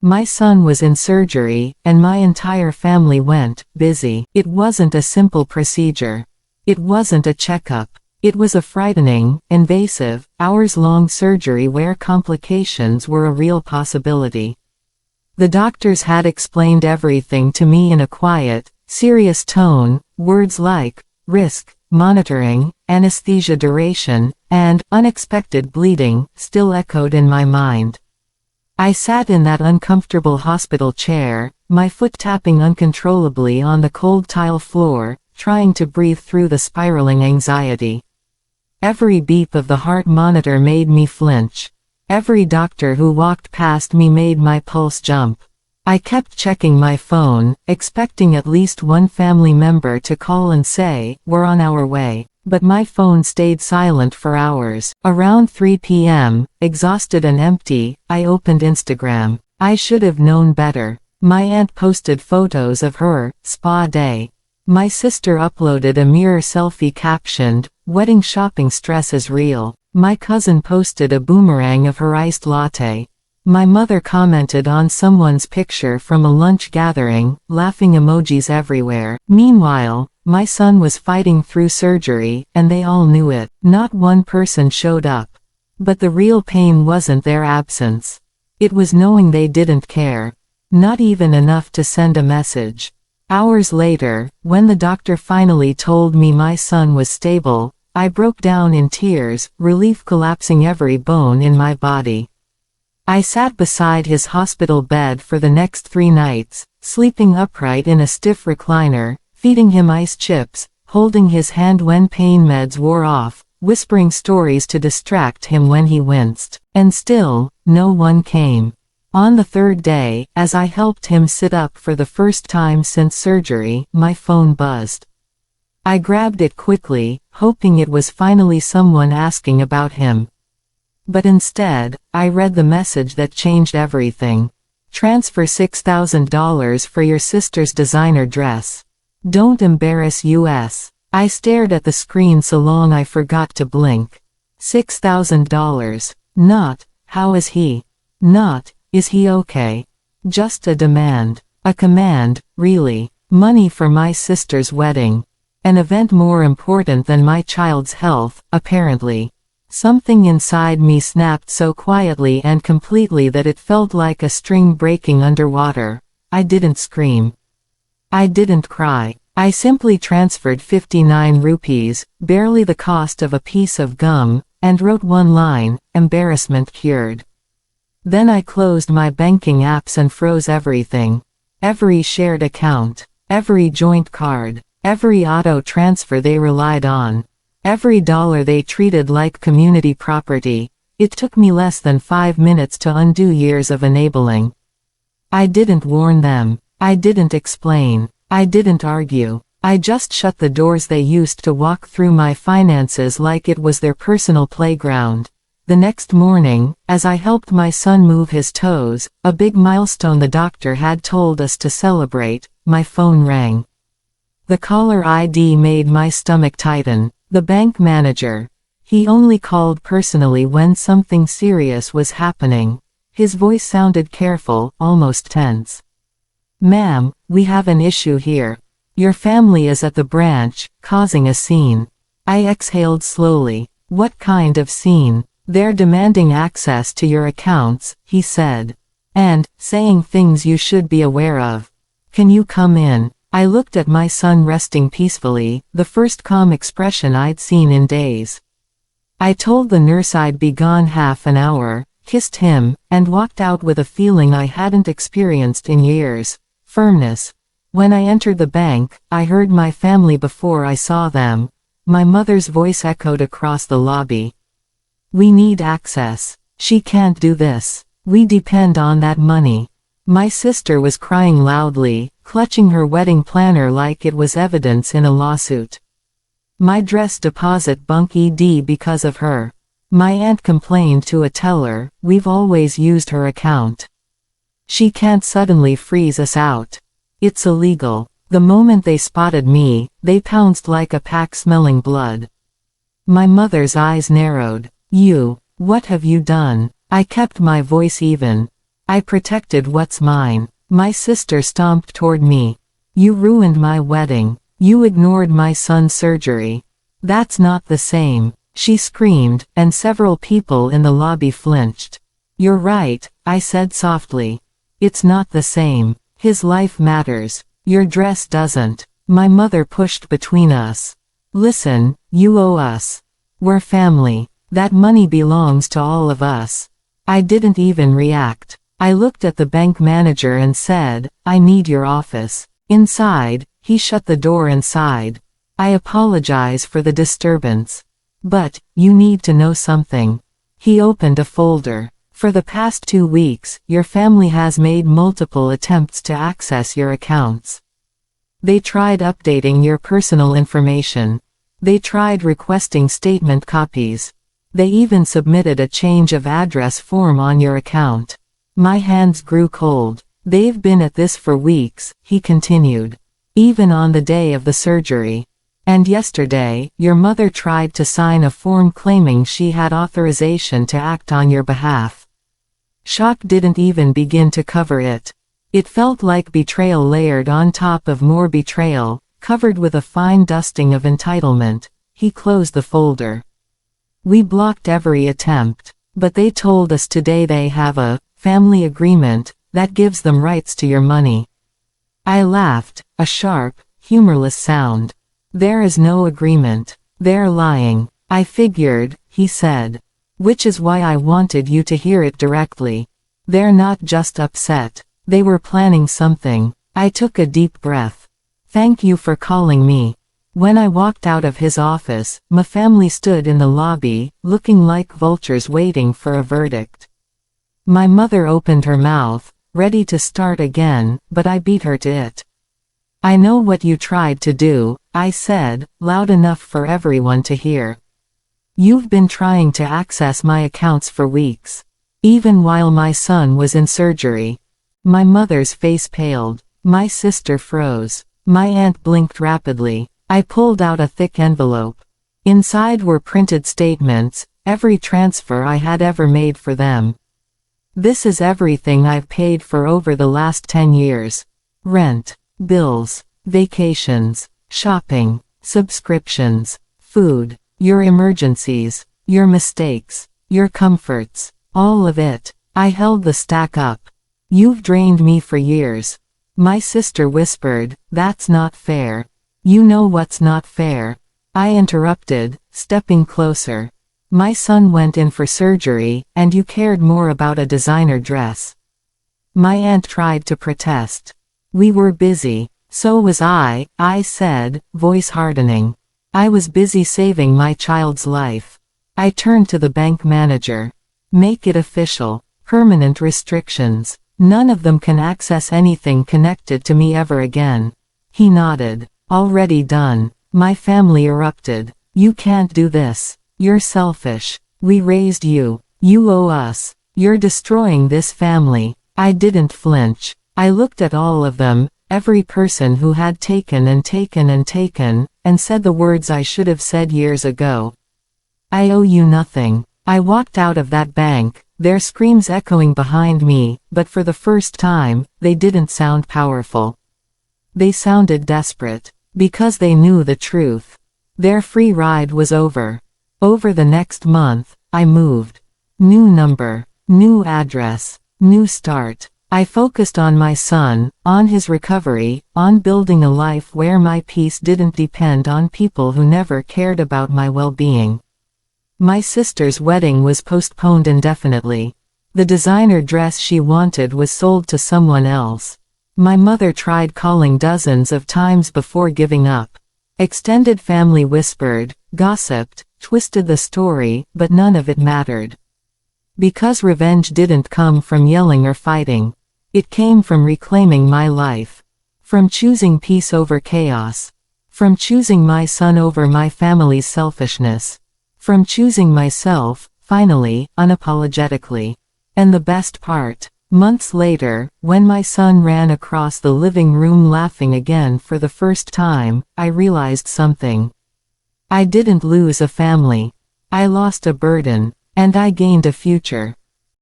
My son was in surgery, and my entire family went busy. It wasn't a simple procedure. It wasn't a checkup. It was a frightening, invasive, hours-long surgery where complications were a real possibility. The doctors had explained everything to me in a quiet, serious tone. Words like risk, monitoring, anesthesia duration, and unexpected bleeding still echoed in my mind. I sat in that uncomfortable hospital chair, my foot tapping uncontrollably on the cold tile floor, trying to breathe through the spiraling anxiety. Every beep of the heart monitor made me flinch. Every doctor who walked past me made my pulse jump. I kept checking my phone, expecting at least one family member to call and say, "We're on our way." But my phone stayed silent for hours. Around 3 p.m., exhausted and empty, I opened Instagram. I should have known better. My aunt posted photos of her spa day. My sister uploaded a mirror selfie captioned, "Wedding shopping stress is real." My cousin posted a boomerang of her iced latte. My mother commented on someone's picture from a lunch gathering, laughing emojis everywhere. Meanwhile, my son was fighting through surgery, and they all knew it. Not one person showed up. But the real pain wasn't their absence. It was knowing they didn't care. Not even enough to send a message. Hours later, when the doctor finally told me my son was stable, I broke down in tears, relief collapsing every bone in my body. I sat beside his hospital bed for the next 3 nights, sleeping upright in a stiff recliner, feeding him ice chips, holding his hand when pain meds wore off, whispering stories to distract him when he winced. And still, no one came. On the 3rd day, as I helped him sit up for the first time since surgery, my phone buzzed. I grabbed it quickly, hoping it was finally someone asking about him. But instead, I read the message that changed everything. Transfer $6,000 for your sister's designer dress. Don't embarrass us. I stared at the screen so long I forgot to blink. $6,000. Not, how is he? Not, is he okay? Just a demand. A command, really. Money for my sister's wedding. An event more important than my child's health, apparently. Something inside me snapped so quietly and completely that it felt like a string breaking underwater. I didn't scream. I didn't cry. I simply transferred 59 rupees, barely the cost of a piece of gum, and wrote one line, "Embarrassment cured." Then I closed my banking apps and froze everything. Every shared account. Every joint card. Every auto transfer they relied on. Every dollar they treated like community property. It took me less than 5 minutes to undo years of enabling. I didn't warn them. I didn't explain. I didn't argue. I just shut the doors they used to walk through my finances like it was their personal playground. The next morning, as I helped my son move his toes, a big milestone the doctor had told us to celebrate, my phone rang. The caller ID made my stomach tighten. The bank manager. He only called personally when something serious was happening. His voice sounded careful, almost tense. "Ma'am, we have an issue here. Your family is at the branch, causing a scene." I exhaled slowly. "What kind of scene?" "They're demanding access to your accounts," he said. "And, saying things you should be aware of. Can you come in?" I looked at my son resting peacefully, the first calm expression I'd seen in days. I told the nurse I'd be gone half an hour, kissed him, and walked out with a feeling I hadn't experienced in years. Firmness. When I entered the bank, I heard my family before I saw them. My mother's voice echoed across the lobby. "We need access. She can't do this. We depend on that money." My sister was crying loudly, clutching her wedding planner like it was evidence in a lawsuit. My dress deposit bunk ED because of her. My aunt complained to a teller, "We've always used her account. She can't suddenly freeze us out. It's illegal." The moment they spotted me, they pounced like a pack smelling blood. My mother's eyes narrowed. What have you done?" I kept my voice even. I protected what's mine. My sister stomped toward me. You ruined my wedding. You ignored my son's surgery. That's not the same, she screamed, and several people in the lobby flinched. You're right, I said softly. It's not the same. His life matters. Your dress doesn't. My mother pushed between us. Listen, you owe us. We're family. That money belongs to all of us. I didn't even react. I looked at the bank manager and said, I need your office. Inside, he shut the door and sighed. I apologize for the disturbance. But, you need to know something. He opened a folder. For the past 2 weeks, your family has made multiple attempts to access your accounts. They tried updating your personal information. They tried requesting statement copies. They even submitted a change of address form on your account. My hands grew cold. They've been at this for weeks, he continued. Even on the day of the surgery. And yesterday, your mother tried to sign a form claiming she had authorization to act on your behalf. Shock didn't even begin to cover it. It felt like betrayal layered on top of more betrayal, covered with a fine dusting of entitlement. He closed the folder. We blocked every attempt, but they told us today they have a family agreement that gives them rights to your money. I laughed, a sharp, humorless sound. There is no agreement. They're lying. I figured, he said. Which is why I wanted you to hear it directly. They're not just upset. They were planning something. I took a deep breath. Thank you for calling me. When I walked out of his office, my family stood in the lobby, looking like vultures waiting for a verdict. My mother opened her mouth, ready to start again, but I beat her to it. I know what you tried to do, I said, loud enough for everyone to hear. You've been trying to access my accounts for weeks. Even while my son was in surgery. My mother's face paled. My sister froze. My aunt blinked rapidly. I pulled out a thick envelope. Inside were printed statements, every transfer I had ever made for them. This is everything I've paid for over the last 10 years. Rent, bills, vacations, shopping, subscriptions, food, your emergencies, your mistakes, your comforts, all of it. I held the stack up. You've drained me for years. My sister whispered, that's not fair. You know what's not fair. I interrupted, stepping closer. My son went in for surgery, and you cared more about a designer dress. My aunt tried to protest. We were busy. So was I said, voice hardening. I was busy saving my child's life. I turned to the bank manager. Make it official. Permanent restrictions. None of them can access anything connected to me ever again. He nodded. Already done. My family erupted. You can't do this. You're selfish. We raised you. You owe us. You're destroying this family. I didn't flinch. I looked at all of them, every person who had taken and taken and taken, and said the words I should have said years ago. I owe you nothing. I walked out of that bank, their screams echoing behind me, but for the first time, they didn't sound powerful. They sounded desperate, because they knew the truth. Their free ride was over. Over the next month, I moved. New number, new address, new start. I focused on my son, on his recovery, on building a life where my peace didn't depend on people who never cared about my well-being. My sister's wedding was postponed indefinitely. The designer dress she wanted was sold to someone else. My mother tried calling dozens of times before giving up. Extended family whispered, gossiped, twisted the story, but none of it mattered. Because revenge didn't come from yelling or fighting. It came from reclaiming my life. From choosing peace over chaos. From choosing my son over my family's selfishness. From choosing myself, finally, unapologetically. And the best part, months later, when my son ran across the living room laughing again for the first time, I realized something. I didn't lose a family. I lost a burden, and I gained a future.